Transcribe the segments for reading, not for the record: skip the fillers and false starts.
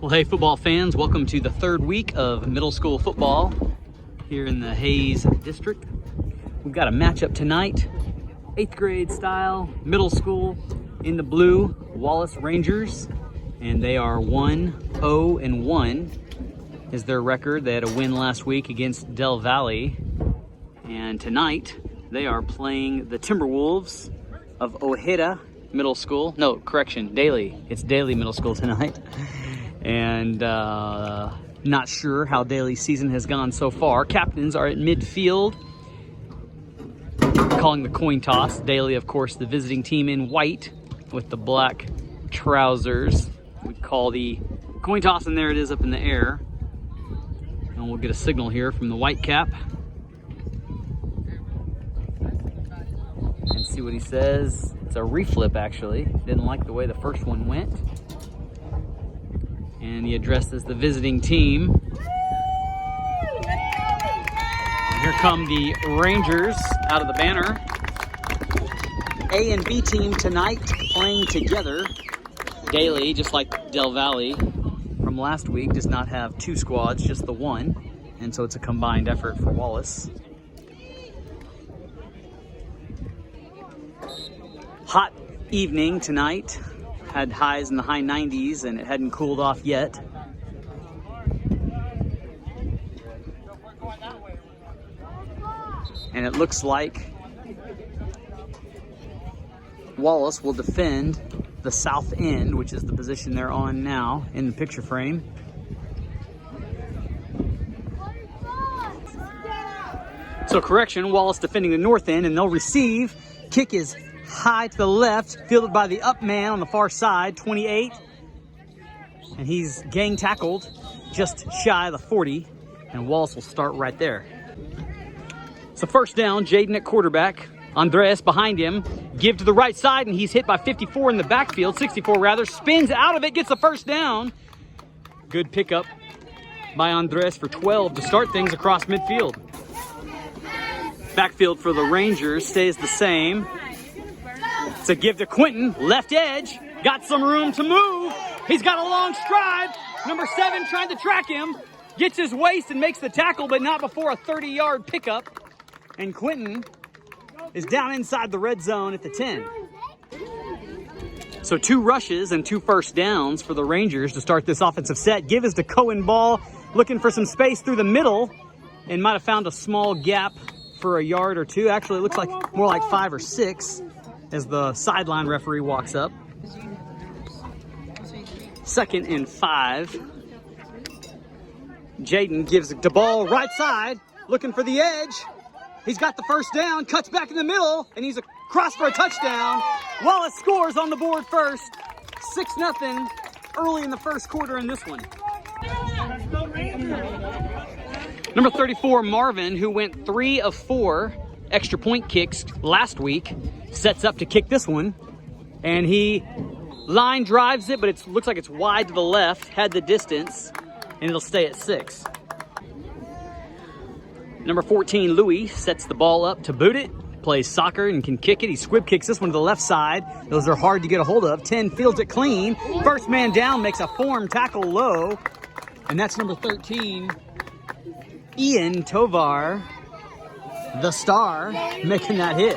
Well, hey, football fans, welcome to the third week of middle school football here in the Hayes district. We've got a matchup tonight, 8th grade style, middle school, in the blue, Wallace Rangers, and they are 1-0-1 is their record. They had a win last week against Del Valley, and tonight they are playing the Timberwolves of Ojeda Middle School. No, correction, Dailey. It's Dailey Middle School tonight. And not sure how Dailey's season has gone so far. Captains are at midfield, calling the coin toss. Dailey, of course, the visiting team in white with the black trousers. We call the coin toss, and there it is up in the air. And we'll get a signal here from the white cap and see what he says. It's a reflip, actually. Didn't like the way the first one went. And he addresses the visiting team. Here come the Rangers out of the banner. A and B team tonight playing together. Dailey, just like Del Valley from last week, does not have two squads, just the one. And so it's a combined effort for Wallace. Hot evening tonight. Had highs in the high 90s, and it hadn't cooled off yet. And it looks like Wallace will defend the south end, which is the position they're on now in the picture frame. So correction, Wallace defending the north end, and they'll receive. Kick is high to the left, fielded by the up man on the far side, 28. And he's gang tackled just shy of the 40, and Wallace will start right there. So first down, Jaden at quarterback. Andres behind him, give to the right side, and he's hit by 54 in the backfield, 64 rather, spins out of it, gets the first down. Good pickup by Andres for 12 to start things across midfield. Backfield for the Rangers stays the same. It's a give to Quentin, left edge, got some room to move. He's got a long stride. Number 7 trying to track him, gets his waist and makes the tackle, but not before a 30-yard pickup. And Quentin is down inside the red zone at the 10. So 2 rushes and 2 first downs for the Rangers to start this offensive set. Give is to Cohen Ball, looking for some space through the middle, and might have found a small gap for a yard or two. Actually, it looks like more like 5 or 6. As the sideline referee walks up. 2nd and 5. Jaden gives the ball right side, looking for the edge. He's got the first down, cuts back in the middle, and he's across for a touchdown. Wallace scores on the board first. 6-0 early in the first quarter in this one. Number 34, Marvin, who went 3 of 4 extra point kicks last week, sets up to kick this one, and he line drives it, but it looks like it's wide to the left, had the distance, and it'll stay at 6. Number 14, Louis, sets the ball up to boot it, plays soccer and can kick it. He squib kicks this one to the left side. Those are hard to get a hold of. 10 fields it clean. First man down, makes a form tackle low, and that's number 13, Ian Tovar, the star, making that hit.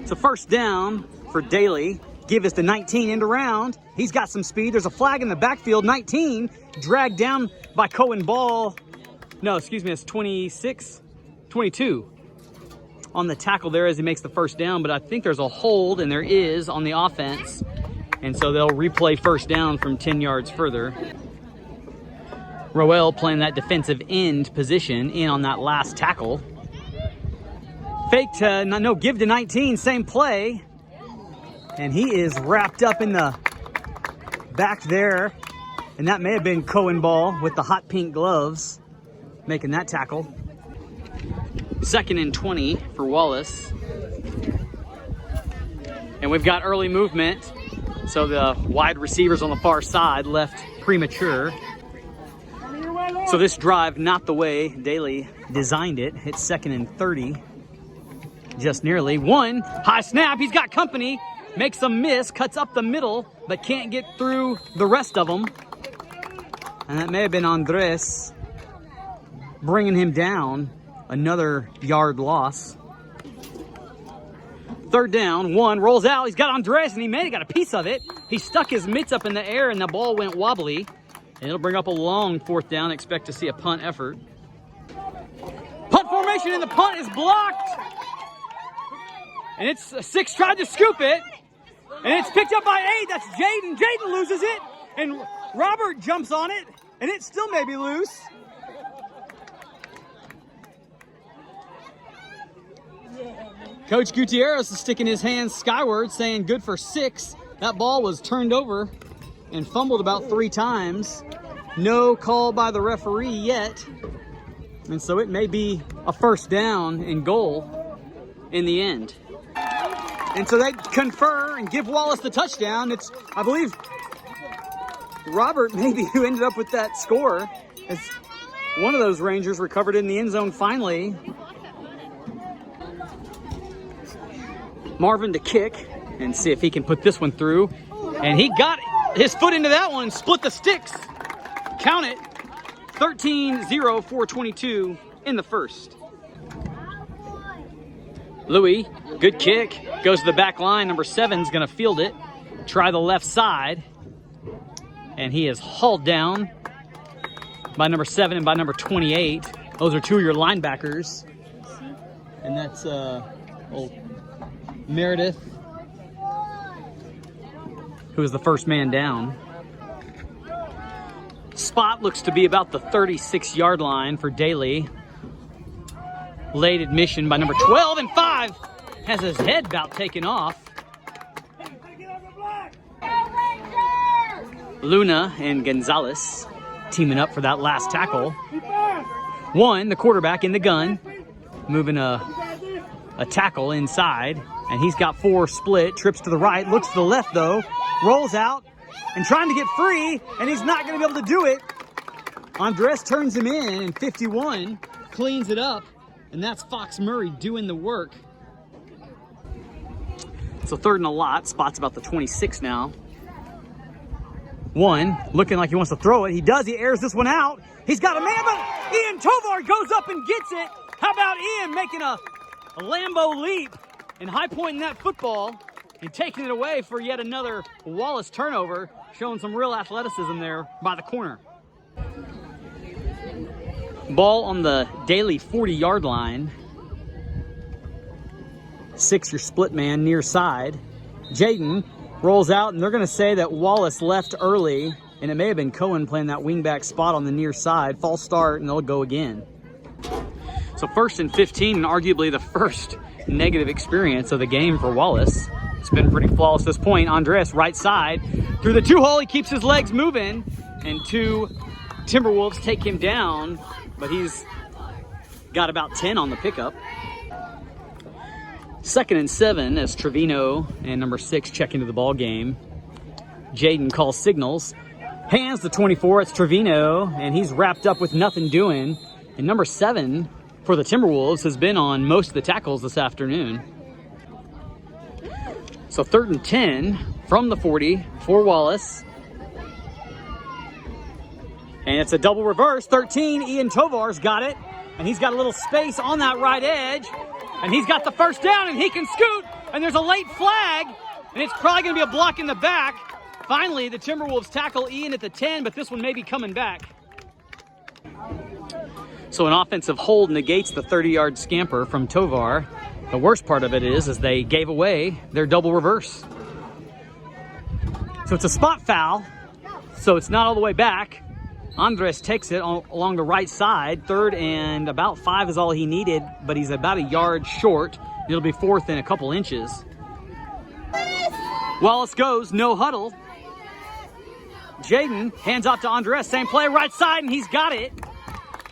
So first down for Dailey. Give is to 19 end around. He's got some speed. There's a flag in the backfield. 19 dragged down by Cohen Ball. No, excuse me, it's 26, 22 on the tackle there as he makes the first down. But I think there's a hold, and there is on the offense. And so they'll replay first down from 10 yards further. Roel playing that defensive end position in on that last tackle. Fake to, no, give to 19, same play. And he is wrapped up in the back there. And that may have been Cohen Ball with the hot pink gloves making that tackle. 2nd and 20 for Wallace. And we've got early movement. So the wide receivers on the far side left premature. So this drive, not the way Dailey designed it. It's 2nd and 30. Just nearly. 1, high snap, he's got company. makes a miss, cuts up the middle, but can't get through the rest of them. And that may have been Andres bringing him down. Another yard loss. Third down, 1, rolls out. He's got Andres, and he may have got a piece of it. He stuck his mitts up in the air, and the ball went wobbly. And it'll bring up a long 4th down. Expect to see a punt effort. Punt formation, and the punt is blocked. And it's 6 tried to scoop it. And it's picked up by 8. That's Jaden. Jaden loses it. And Robert jumps on it. And it still may be loose. Coach Gutierrez is sticking his hands skyward, saying good for 6. That ball was turned over and fumbled about 3 times. No call by the referee yet. And so it may be a 1st down and goal in the end. And so they confer and give Wallace the touchdown. It's, I believe, Robert maybe who ended up with that score. As one of those Rangers recovered in the end zone finally. Marvin to kick and see if he can put this one through. And he got his foot into that one, split the sticks. Count it, 13-0, 4:22 in the 1st. Louis, good kick, goes to the back line. Number 7's gonna field it. Try the left side. And he is hauled down by number 7 and by number 28. Those are 2 of your linebackers. And that's old Meredith, who is the 1st man down. Spot looks to be about the 36-yard line for Dailey. Late admission by number 12, and 5 has his head about taken off. Luna and Gonzalez teaming up for that last tackle. 1, the quarterback in the gun, moving a tackle inside. And he's got 4 split, trips to the right, looks to the left though, rolls out and trying to get free, and he's not going to be able to do it. Andres turns him in, and 51 cleans it up, and that's Fox Murray doing the work. So 3rd and a lot, Spot's about the 26 now. 1, looking like he wants to throw it. He does, he airs this one out. He's got a man, but Ian Tovar goes up and gets it. How about Ian making a Lambo leap and high pointing that football and taking it away for yet another Wallace turnover, showing some real athleticism there by the corner. Ball on the Dailey 40-yard line. 6, your split man near side. Jaden rolls out, and they're going to say that Wallace left early, and it may have been Cohen playing that wingback spot on the near side. False start, and they'll go again. So 1st and 15, and arguably the first negative experience of the game for Wallace. It's been pretty flawless at this point. Andres, right side, through the 2-hole, he keeps his legs moving, and 2 Timberwolves take him down, but he's got about 10 on the pickup. 2nd and 7 as Trevino and number 6 check into the ball game. Jaden calls signals, hands the 24, it's Trevino, and he's wrapped up with nothing doing. And number 7 for the Timberwolves has been on most of the tackles this afternoon. So 3rd and 10 from the 40 for Wallace. And it's a double reverse. 13, Ian Tovar's got it. And he's got a little space on that right edge. And he's got the 1st down, and he can scoot. And there's a late flag. And it's probably going to be a block in the back. Finally, the Timberwolves tackle Ian at the 10, but this one may be coming back. So an offensive hold negates the 30-yard scamper from Tovar. The worst part of it is they gave away their double reverse. So it's a spot foul. So it's not all the way back. Andres takes it along the right side. 3rd and about 5 is all he needed, but he's about a yard short. It'll be 4th and a couple inches. Wallace goes, no huddle. Jaden hands off to Andres, same play, right side, and he's got it.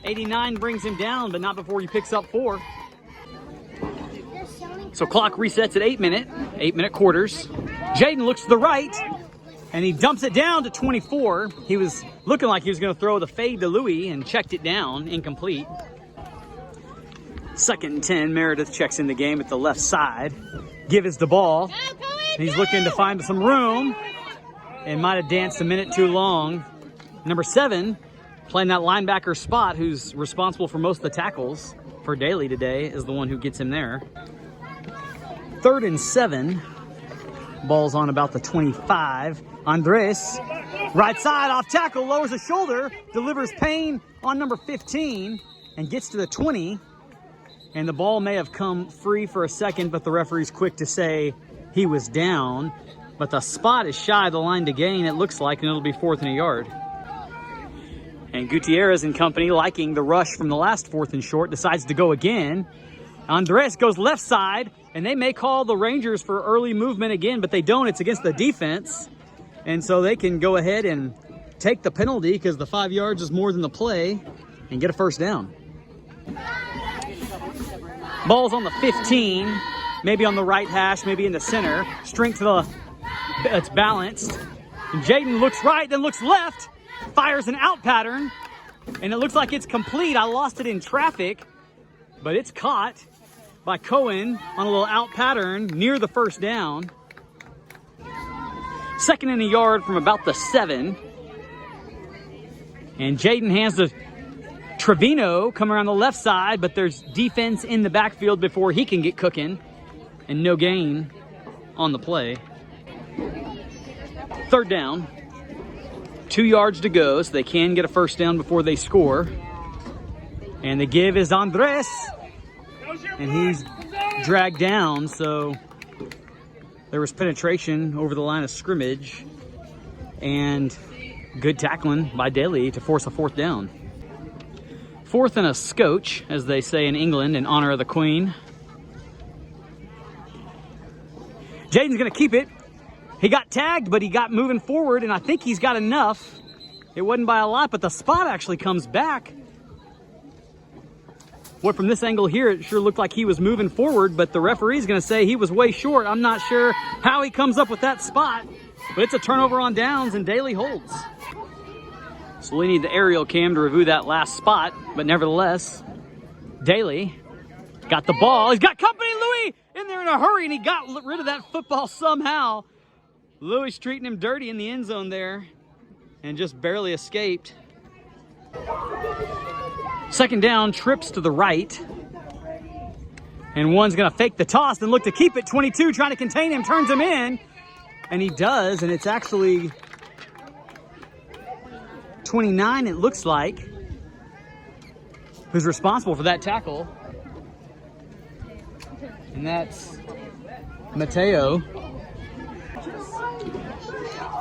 89 brings him down, but not before he picks up 4. So clock resets at 8-minute quarters. Jaden looks to the right, and he dumps it down to 24. He was looking like he was going to throw the fade to Louis and checked it down, incomplete. 2nd and 10, Meredith checks in the game at the left side. Give us the ball. He's looking to find some room and might have danced a minute too long. Number 7, playing that linebacker spot, who's responsible for most of the tackles for Dailey today, is the one who gets him there. 3rd and 7. Ball's on about the 25. Andres, right side off tackle, lowers the shoulder, delivers Payne on number 15 and gets to the 20. And the ball may have come free for a second, but the referee's quick to say he was down. But the spot is shy of the line to gain, it looks like, and it'll be 4th and a yard. And Gutierrez and company, liking the rush from the last 4th and short, decides to go again. Andres goes left side, and they may call the Rangers for early movement again, but they don't. It's against the defense. And so they can go ahead and take the penalty because the 5 yards is more than the play and get a first down. Ball's on the 15, maybe on the right hash, maybe in the center. Strength to the, it's balanced. And Jaden looks right, then looks left, fires an out pattern, and it looks like it's complete. I lost it in traffic, but it's caught by Cohen on a little out pattern near the first down. 2nd and a yard from about the 7. And Jaden hands to Trevino, come around the left side, but there's defense in the backfield before he can get cooking, and no gain on the play. 3rd down, 2 yards to go, so they can get a first down before they score. And the give is Andres, and he's dragged down, so there was penetration over the line of scrimmage and good tackling by Dailey to force a 4th down. 4th and a scotch, as they say in England, in honor of the Queen. Jaden's going to keep it. He got tagged, but he got moving forward, and I think he's got enough. It wasn't by a lot, but the spot actually comes back. Well, from this angle here, it sure looked like he was moving forward, but the referee's going to say he was way short. I'm not sure how he comes up with that spot, but it's a turnover on downs, and Dailey holds. So we need the aerial cam to review that last spot, but nevertheless, Dailey got the ball. He's got company, Louis, in there in a hurry, and he got rid of that football somehow. Louis treating him dirty in the end zone there and just barely escaped. 2nd down, trips to the right. And one's going to fake the toss and look to keep it. 22 trying to contain him, turns him in. And he does, and it's actually 29, it looks like, who's responsible for that tackle. And that's Mateo.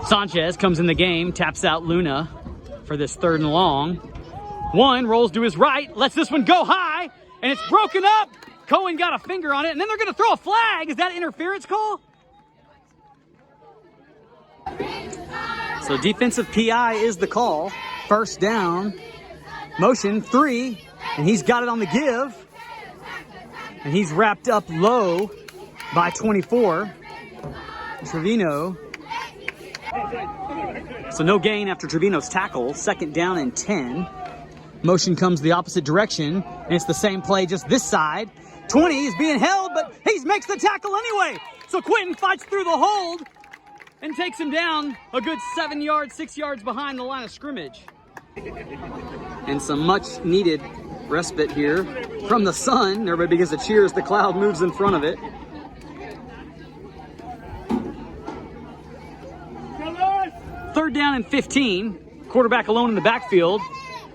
Sanchez comes in the game, taps out Luna for this 3rd and long. One rolls to his right, lets this one go high, and it's broken up. Cohen got a finger on it, and then they're going to throw a flag. Is that interference call? So defensive PI is the call. 1st down, motion 3, and he's got it on the give. And he's wrapped up low by 24. Trevino. So no gain after Trevino's tackle. 2nd down and 10. Motion comes the opposite direction, and it's the same play, just this side. 20 is being held, but he makes the tackle anyway. So Quentin fights through the hold and takes him down a good 7 yards, 6 yards behind the line of scrimmage. And some much needed respite here from the sun. Everybody begins to cheer as the cloud moves in front of it. Third down and 15. Quarterback alone in the backfield.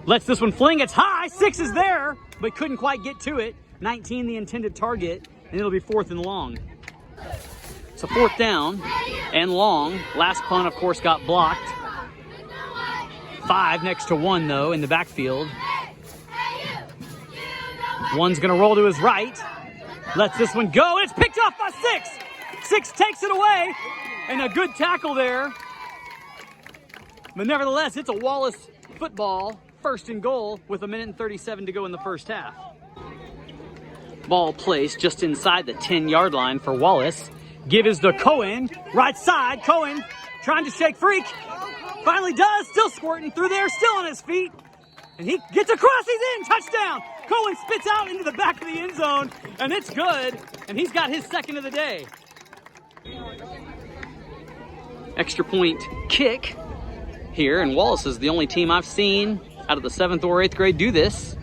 Lets this one fling. It's high. 6 is there, but couldn't quite get to it. 19 the intended target, and it'll be 4th and long. So 4th down and long. Last punt, of course, got blocked. 5 next to 1, though, in the backfield. One's going to roll to his right. Lets this one go, and it's picked off by 6. 6 takes it away, and a good tackle there. But nevertheless, it's a Wallace football, 1st and goal, with 1:37 to go in the first half. Ball placed just inside the 10-yard line for Wallace. Give is to Cohen, right side. Cohen trying to shake freak. Finally does, still squirting through there, still on his feet. And he gets across, he's in, touchdown. Cohen spits out into the back of the end zone, and it's good. And he's got his 2nd of the day. Extra point kick here, and Wallace is the only team I've seen out of the 7th or 8th grade do this.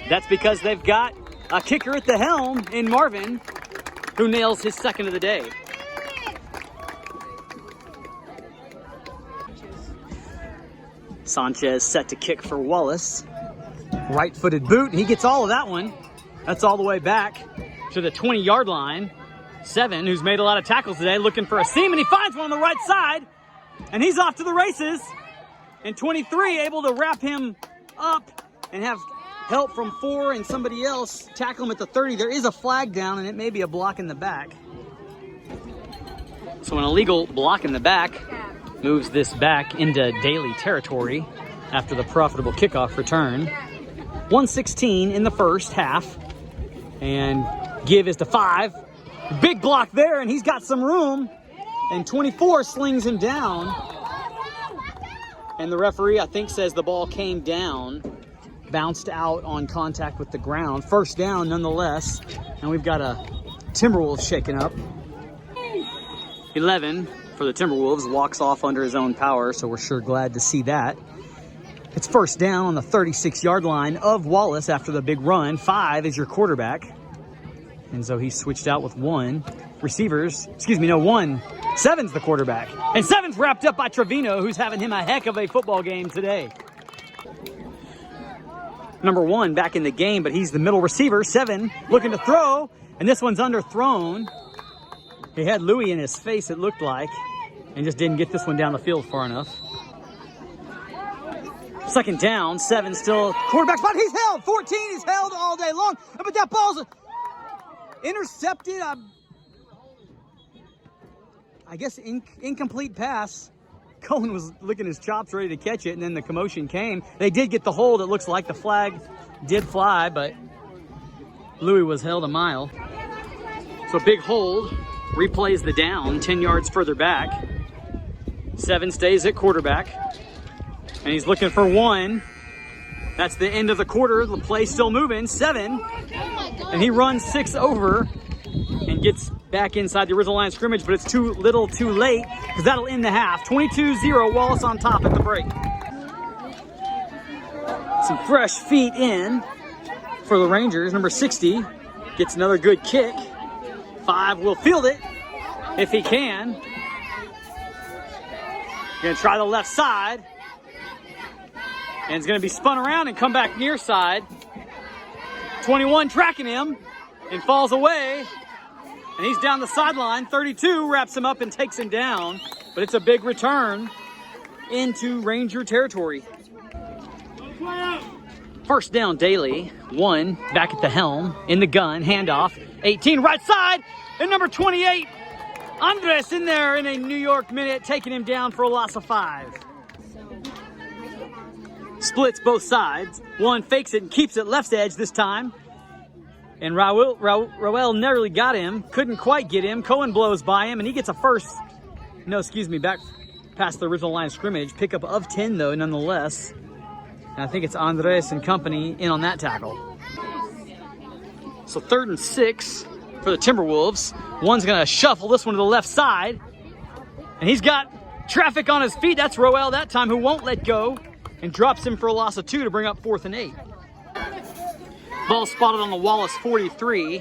That's because they've got a kicker at the helm in Marvin, who nails his 2nd of the day. Sanchez set to kick for Wallace. Right-footed boot, and he gets all of that one. That's all the way back to the 20-yard line. 7, who's made a lot of tackles today, looking for a seam, and he finds one on the right side, and he's off to the races. And 23 able to wrap him up and have help from 4 and somebody else tackle him at the 30. There is a flag down, and it may be a block in the back. So an illegal block in the back moves this back into Dailey territory after the profitable kickoff return. 1:16 in the first half, and give is to 5. Big block there, and he's got some room, and 24 slings him down. And the referee, I think, says the ball came down, bounced out on contact with the ground. First down nonetheless, and we've got a Timberwolves shaken up. 11 for the Timberwolves, walks off under his own power, so we're sure glad to see that. It's first down on the 36-yard line of Wallace after the big run. 5 is your quarterback. And so he switched out with 1. Receivers, one. 7's the quarterback. And 7's wrapped up by Trevino, who's having him a heck of a football game today. Number 1 back in the game, but he's the middle receiver. 7 looking to throw, and this one's underthrown. He had Louis in his face, it looked like, and just didn't get this one down the field far enough. Second down, 7 still quarterback spot. He's held. 14 is held all day long, but that ball's intercepted. I guess incomplete pass. Cohen was licking his chops ready to catch it, and then the commotion came. They did get the hold. It looks like the flag did fly, but Louis was held a mile. So big hold. Replays the down 10 yards further back. 7 stays at quarterback, and he's looking for 1. That's the end of the quarter. The play's still moving. 7, and he runs 6 over and gets back inside the original line of scrimmage, but it's too little too late, because that'll end the half. 22-0, Wallace on top at the break. Some fresh feet in for the Rangers. Number 60 gets another good kick. 5 will field it if he can. Gonna try the left side, and it's gonna be spun around and come back near side. 21 tracking him and falls away, and he's down the sideline. 32 wraps him up and takes him down, but it's a big return into Ranger territory. First down, Dailey. 1 back at the helm, in the gun, handoff. 18 right side, and number 28, Andres in there in a New York minute, taking him down for a loss of 5. Splits both sides. 1 fakes it and keeps it left edge this time. And Raul nearly got him, couldn't quite get him. Cohen blows by him, and he gets a back past the original line of scrimmage. Pickup of 10, though, nonetheless. And I think it's Andres and company in on that tackle. So 3rd and 6 for the Timberwolves. 1's going to shuffle this one to the left side. And he's got traffic on his feet. That's Raul that time, who won't let go, and drops him for a loss of 2 to bring up 4th and 8. Ball spotted on the Wallace 43.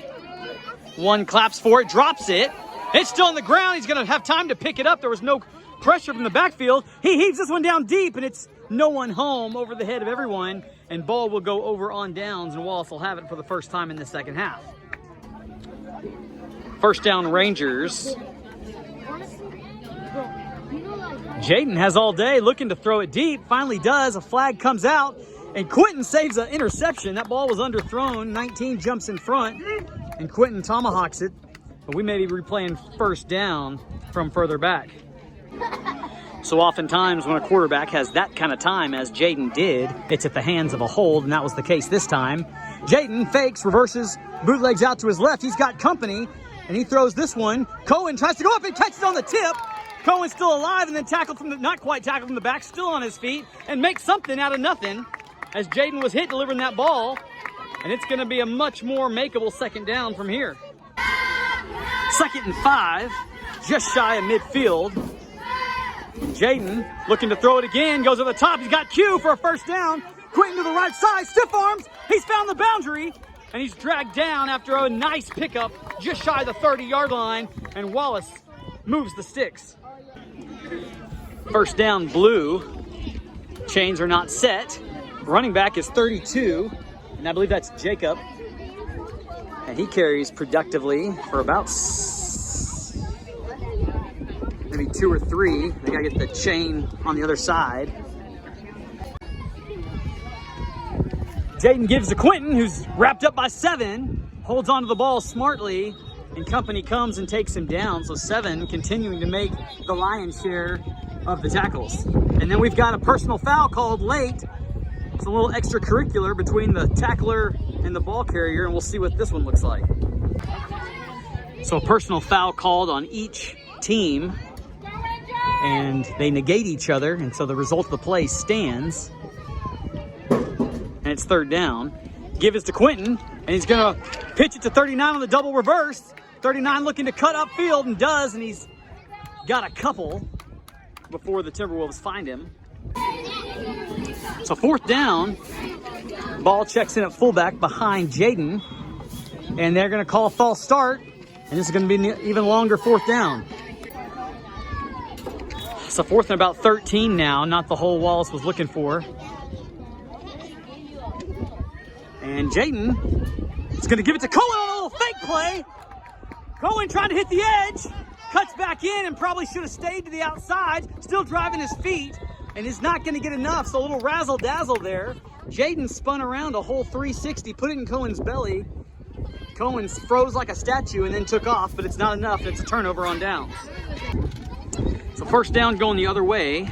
1 claps for it, drops it. It's still on the ground. He's going to have time to pick it up. There was no pressure from the backfield. He heaves this one down deep, and it's no one home over the head of everyone. And ball will go over on downs, and Wallace will have it for the first time in the second half. First down, Rangers. Jaden has all day looking to throw it deep. Finally does. A flag comes out, and Quentin saves an interception. That ball was underthrown. 19 jumps in front, and Quentin tomahawks it. But we may be replaying first down from further back. So oftentimes when a quarterback has that kind of time as Jaden did, it's at the hands of a hold, and that was the case this time. Jaden fakes, reverses, bootlegs out to his left. He's got company, and he throws this one. Cohen tries to go up and catches it on the tip. Cohen's still alive, and then tackled from the, not quite tackled from the back, still on his feet, and makes something out of nothing as Jaden was hit delivering that ball. And it's going to be a much more makeable second down from here. 2nd and 5. just shy of midfield. Jaden looking to throw it again, goes over the top. He's got Q for a first down. Quentin to the right side, stiff arms. He's found the boundary, and he's dragged down after a nice pickup just shy of the 30-yard line, and Wallace moves the sticks. First down, Blue. Chains are not set. Running back is 32, and I believe that's Jacob. And he carries productively for about maybe 2 or 3. They gotta get the chain on the other side. Jaden gives to Quentin, who's wrapped up by 7, holds onto the ball smartly, and company comes and takes him down. So 7 continuing to make the lion's share of the tackles. And then we've got a personal foul called late. It's a little extracurricular between the tackler and the ball carrier, and we'll see what this one looks like. So a personal foul called on each team, and they negate each other, and so the result of the play stands. And it's third down. Give it to Quentin, and he's gonna pitch it to 39 on the double reverse. 39 looking to cut upfield, and does, and he's got a couple before the Timberwolves find him. So fourth down, ball checks in at fullback behind Jaden, and they're gonna call a false start, and this is gonna be an even longer fourth down. So fourth and about 13 now, not the hole Wallace was looking for. And Jaden is gonna give it to Cohen on a little fake play. Cohen trying to hit the edge, cuts back in and probably should have stayed to the outside, still driving his feet, and is not gonna get enough, so a little razzle-dazzle there. Jaden spun around a whole 360, put it in Cohen's belly. Cohen froze like a statue and then took off, but it's not enough, it's a turnover on downs. So first down going the other way.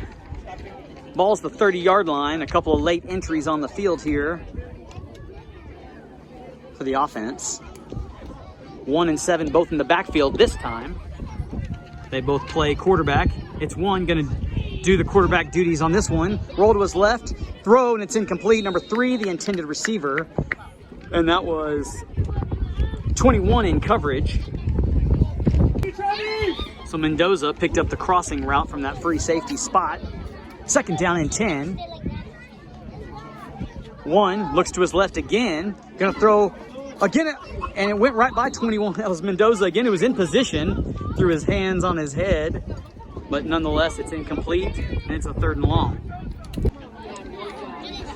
Ball's the 30-yard line, a couple of late entries on the field here for the offense. 1 and 7 both in the backfield this time. They both play quarterback. It's 1 gonna do the quarterback duties on this one. Roll to his left, throw, and it's incomplete. Number 3, the intended receiver. And that was 21 in coverage. So Mendoza picked up the crossing route from that free safety spot. Second down and 10. 1 looks to his left again. Gonna throw again, and it went right by 21. That was Mendoza again. It was in position, threw his hands on his head, but nonetheless, it's incomplete, and it's a 3rd and long.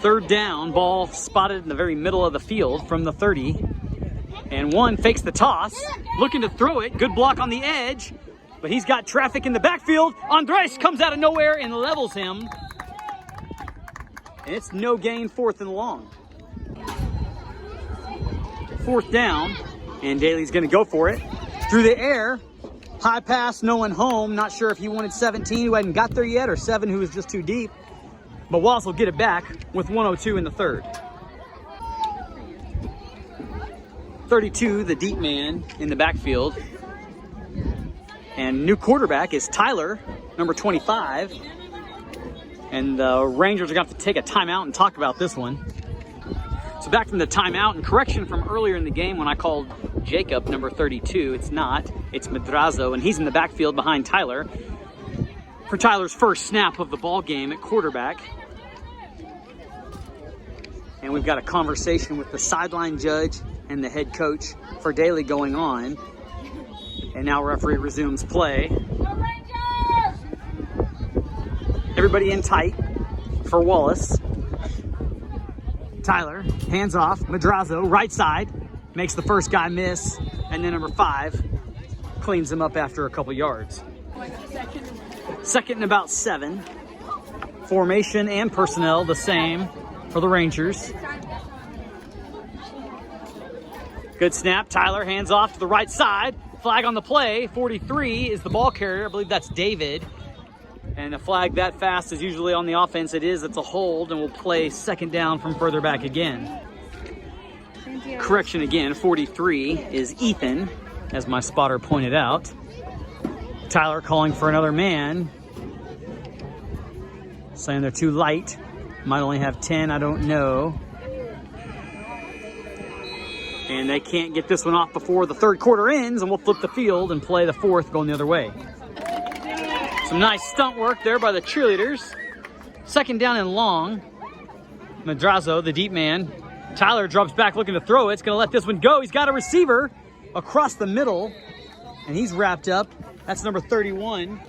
Third down, ball spotted in the very middle of the field from the 30, and 1 fakes the toss, looking to throw it. Good block on the edge, but he's got traffic in the backfield. Andres comes out of nowhere and levels him, and it's no gain, 4th and long. 4th down, and Dailey's gonna go for it. Through the air, high pass, no one home. Not sure if he wanted 17 who hadn't got there yet, or 7 who was just too deep. But Wallace will get it back with 1:02 in the 3rd. 32, the deep man in the backfield. And new quarterback is Tyler, number 25. And the Rangers are gonna have to take a timeout and talk about this one. So back from the timeout, and correction from earlier in the game when I called Jacob number 32. It's not, it's Madrazo, and he's in the backfield behind Tyler for Tyler's first snap of the ball game at quarterback. And we've got a conversation with the sideline judge and the head coach for Dailey going on. And now referee resumes play. Everybody in tight for Wallace. Tyler, hands off, Madrazo, right side, makes the first guy miss, and then number 5 cleans him up after a couple yards. 2nd and about 7. Formation and personnel the same for the Rangers. Good snap, Tyler, hands off to the right side, flag on the play. 43 is the ball carrier, I believe that's David. And a flag that fast is usually on the offense. It's a hold, and we'll play 2nd down from further back again. Correction again, 43 is Ethan, as my spotter pointed out. Tyler calling for another man, saying they're too light. Might only have 10, I don't know. And they can't get this one off before the third quarter ends, and we'll flip the field and play the fourth going the other way. Some nice stunt work there by the cheerleaders. Second down and long. Madrazo, the deep man. Tyler drops back looking to throw it. It's going to let this one go. He's got a receiver across the middle, and he's wrapped up. That's number 31.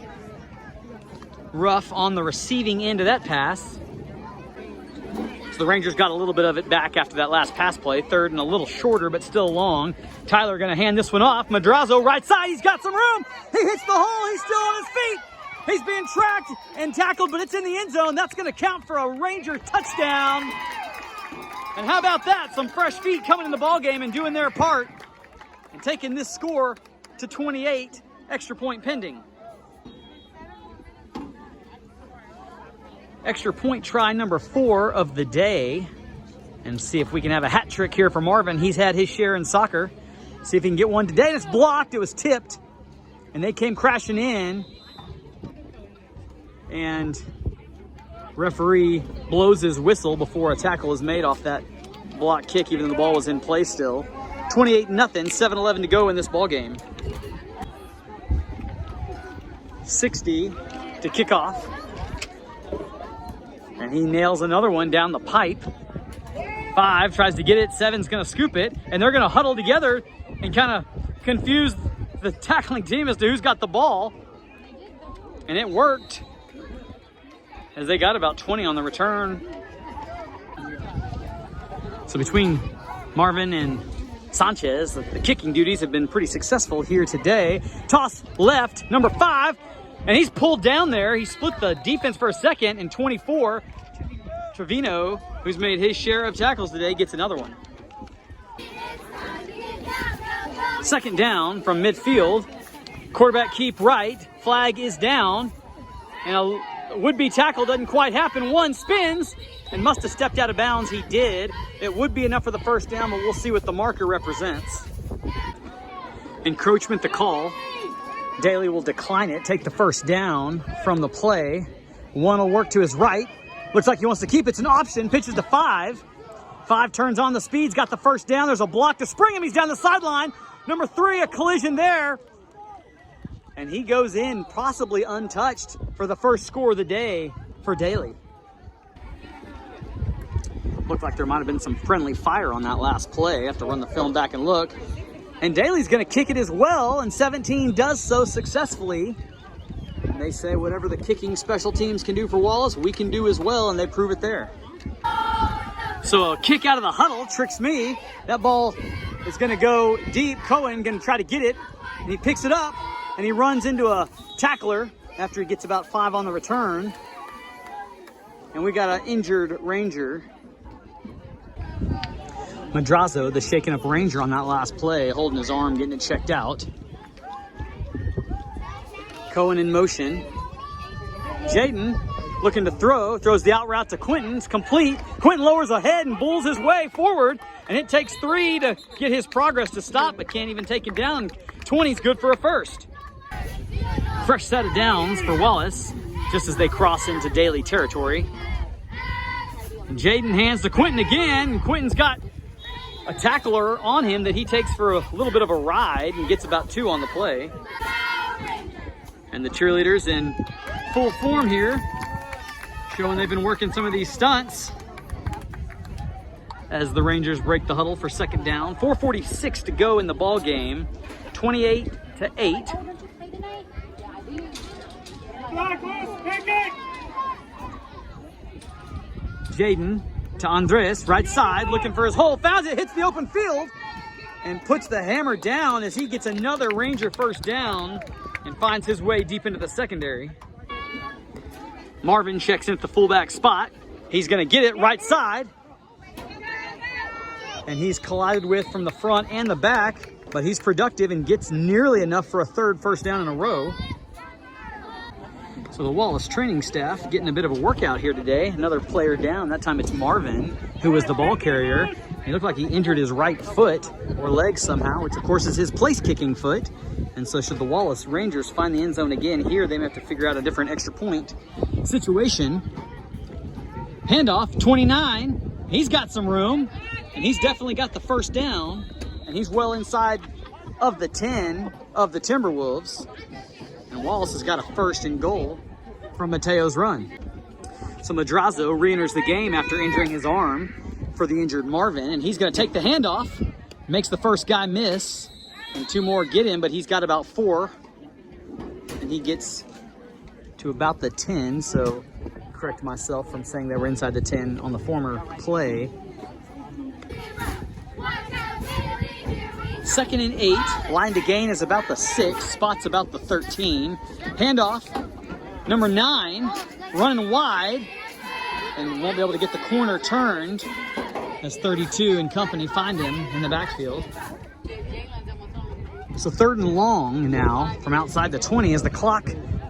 Rough on the receiving end of that pass. So the Rangers got a little bit of it back after that last pass play. Third and a little shorter, but still long. Tyler going to hand this one off. Madrazo right side. He's got some room. He hits the hole. He's still on his feet. He's being tracked and tackled, but it's in the end zone. That's going to count for a Ranger touchdown. And how about that? Some fresh feet coming in the ball game and doing their part and taking this score to 28. Extra point pending. Extra point try number 4 of the day. And see if we can have a hat trick here for Marvin. He's had his share in soccer. See if he can get one today. It's blocked. It was tipped. And they came crashing in. And referee blows his whistle before a tackle is made off that block kick, even though the ball was in play still. 28-0, 7:11 to go in this ball game. 60 to kick off. And he nails another one down the pipe. 5 tries to get it. 7's going to scoop it. And they're going to huddle together and kind of confuse the tackling team as to who's got the ball. And it worked, as they got about 20 on the return. So between Marvin and Sanchez, the kicking duties have been pretty successful here today. Toss left, number 5, and he's pulled down there. He split the defense for a second, and 24, Trevino, who's made his share of tackles today, gets another one. Second down from midfield. Quarterback keep right. Flag is down. And a would-be tackle doesn't quite happen. One spins and must have stepped out of bounds. He did. It would be enough for the first down, but we'll see what the marker represents. Encroachment the call. Dailey will decline it, take the first down from the play. One will work to his right. Looks like he wants to keep it. It's an option. Pitches to 5. 5 turns on the speeds, got the first down. There's a block to spring him. He's down the sideline. Number 3, a collision there. And he goes in possibly untouched for the first score of the day for Dailey. Looked like there might have been some friendly fire on that last play. I have to run the film back and look. And Dailey's going to kick it as well, and 17 does so successfully. And they say whatever the kicking special teams can do for Wallace, we can do as well, and they prove it there. So a kick out of the huddle tricks me. That ball is going to go deep. Cohen going to try to get it, and he picks it up, and he runs into a tackler after he gets about 5 on the return. And we got an injured Ranger. Madrazo, the shaken up Ranger on that last play, holding his arm, getting it checked out. Cohen in motion. Jaden looking to throw, throws the out route to Quentin. It's complete. Quentin lowers ahead and bulls his way forward, and it takes 3 to get his progress to stop, but can't even take it down. 20's good for a first. Fresh set of downs for Wallace, just as they cross into Dailey territory. Jaden hands to Quentin again, and Quentin's got a tackler on him that he takes for a little bit of a ride and gets about 2 on the play. And the cheerleaders in full form here, showing they've been working some of these stunts as the Rangers break the huddle for second down. 4:46 to go in the ball game, 28-8. Jaden to Andres, right side, looking for his hole. Found it, hits the open field, and puts the hammer down as he gets another Ranger first down and finds his way deep into the secondary. Marvin checks in at the fullback spot. He's going to get it right side. And he's collided with from the front and the back, but he's productive and gets nearly enough for a third first down in a row. So the Wallace training staff getting a bit of a workout here today. Another player down. That time it's Marvin, who was the ball carrier. He looked like he injured his right foot or leg somehow, which of course is his place kicking foot. And so should the Wallace Rangers find the end zone again here, they may have to figure out a different extra point situation. Handoff, 29. He's got some room, and he's definitely got the first down. and he's well inside of the 10 of the Timberwolves. And Wallace has got a first and goal from Mateo's run. So Madrazo re-enters the game after injuring his arm for the injured Marvin, and he's going to take the handoff, makes the first guy miss, and two more get him, but he's got about 4, and he gets to about the 10, so correct myself from saying they were inside the 10 on the former play. 2nd and 8, line to gain is about the 6, spots about the 13. Handoff, number 9, running wide, and won't be able to get the corner turned as 32 and company find him in the backfield. So 3rd and long now from outside the 20 as the clock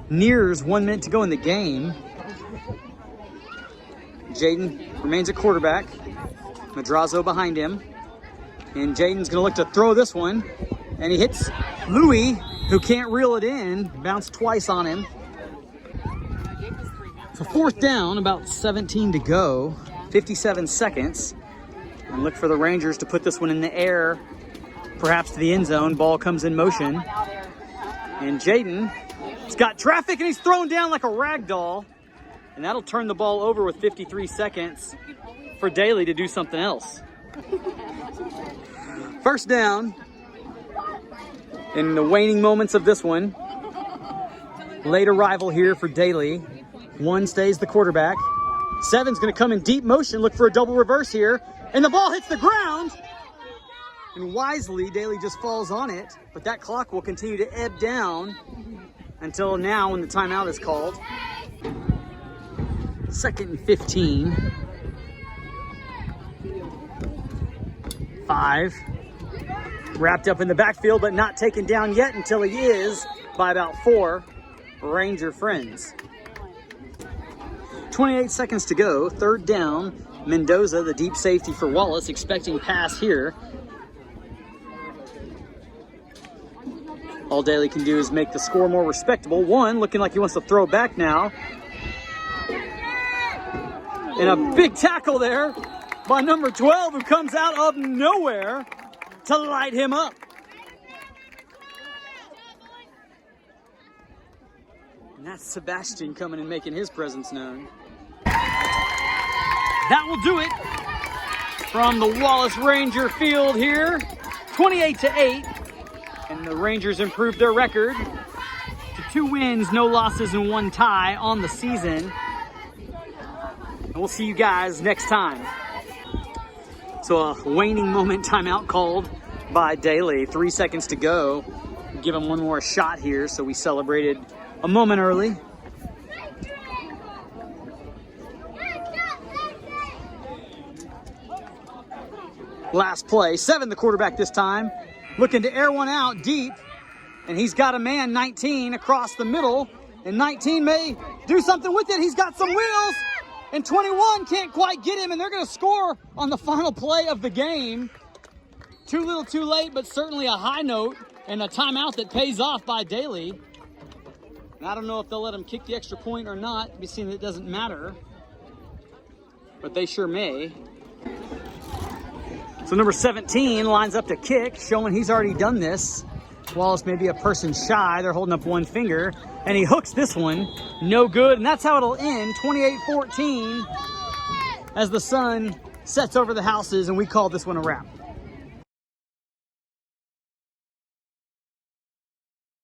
nears 1 minute to go in the game. Jaden remains at quarterback. Madrazo behind him. And Jaden's going to look to throw this one. And he hits Louis, who can't reel it in. Bounced twice on him. So 4th down, about 17 to go. 57 seconds. And look for the Rangers to put this one in the air. Perhaps to the end zone. Ball comes in motion. And Jaden's got traffic and he's thrown down like a rag doll. And that'll turn the ball over with 53 seconds for Dailey to do something else. 1st down. In the waning moments of this one. Late arrival here for Dailey. 1 stays the quarterback. 7's going to come in deep motion. Look for a double reverse here. And the ball hits the ground. And wisely, Dailey just falls on it. But that clock will continue to ebb down until now when the timeout is called. 2nd and 15. 5. Wrapped up in the backfield, but not taken down yet until he is by about 4 Ranger friends. 28 seconds to go. 3rd down. Mendoza, the deep safety for Wallace, expecting pass here. All Dailey can do is make the score more respectable. 1 looking like he wants to throw back now. And a big tackle there by number 12, who comes out of nowhere to light him up. And that's Sebastian coming and making his presence known. That will do it from the Wallace Ranger field here. 28-8. And the Rangers improved their record to 2 wins, no losses, and 1 tie on the season. And we'll see you guys next time. So a waning moment timeout called by Dailey. 3 seconds to go. Give him one more shot here, so we celebrated a moment early. Last play. 7, the quarterback this time. Looking to air one out deep. And he's got a man, 19, across the middle. And 19 may do something with it. He's got some wheels. And 21 can't quite get him. And they're going to score on the final play of the game. Too little, too late, but certainly a high note. And a timeout that pays off by Dailey. And I don't know if they'll let him kick the extra point or not. We've seen that it doesn't matter. But they sure may. So number 17 lines up to kick, showing he's already done this. Wallace may be a person shy. They're holding up 1 finger. And he hooks this one. No good. And that's how it'll end. 28-14 as the sun sets over the houses. And we call this one a wrap.